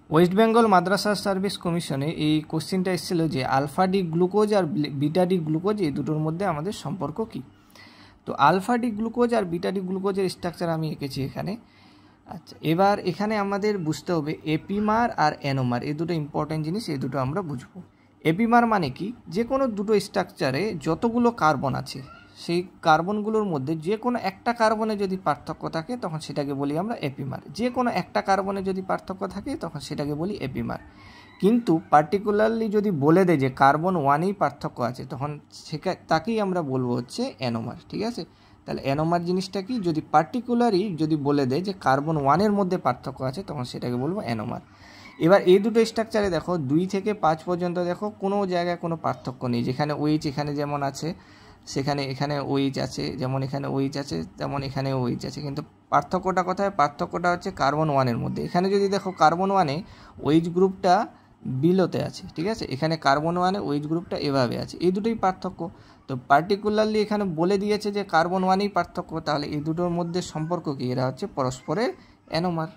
West Bengal মাদ্রাসা service কমিশনে এই কোশ্চেনটা এসেছিল যে আলফা ডি গ্লুকোজ আর বিটা ডি গ্লুকোজ এই দুটোর মধ্যে আমাদের সম্পর্ক কী। তো আলফা ডি গ্লুকোজ আর বিটা ডি গ্লুকোজের স্ট্রাকচার আমি এঁকেছি এখানে। আচ্ছা, এবার এখানে আমাদের বুঝতে হবে এপিমার আর অ্যানোমার, এই দুটো ইম্পর্টেন্ট জিনিস, এই দুটো আমরা বুঝবো। এপিমার মানে কি, যে কোনো দুটো স্ট্রাকচারে যতগুলো কার্বন আছে সেই কার্বনগুলোর মধ্যে যে কোনো একটা কার্বনে যদি পার্থক্য থাকে তখন সেটাকে বলি আমরা এপিমার। যে কোনো একটা কার্বনে যদি পার্থক্য থাকে তখন সেটাকে বলি এপিমার। কিন্তু পার্টিকুলারলি যদি বলে দেয় যে কার্বন ওয়ানেই পার্থক্য আছে তখন তাকেই আমরা বলবো হচ্ছে অ্যানোমার। ঠিক আছে, তাহলে অ্যানোমার জিনিসটা কি, যদি পার্টিকুলারই যদি বলে দেয় যে কার্বন ওয়ানের মধ্যে পার্থক্য আছে তখন সেটাকে বলবো অ্যানোমার। এবার এই দুটো স্ট্রাকচারে দেখো 2 থেকে 5 পর্যন্ত দেখো কোনো জায়গায় কোনো পার্থক্য নেই। যেখানে ওইচ এখানে যেমন আছে সেখানে এখানে ওইচ আছে, যেমন এখানে ওইচ আছে তেমন এখানে ওইচ আছে, কিন্তু পার্থক্যটা কোথায়, পার্থক্যটা হচ্ছে কার্বন ওয়ানের মধ্যে। এখানে যদি দেখো কার্বন ওয়ানে ওইচ গ্রুপটা বিলোতে আছে, ঠিক আছে, এখানে কার্বন ওয়ানে ওইচ গ্রুপটা এভাবে আছে, এই দুটোই পার্থক্য। তো পার্টিকুলারলি এখানে বলে দিয়েছে যে কার্বন ওয়ানেই পার্থক্য, তাহলে এই দুটোর মধ্যে সম্পর্ক কি, এরা হচ্ছে পরস্পরের অ্যানোমার।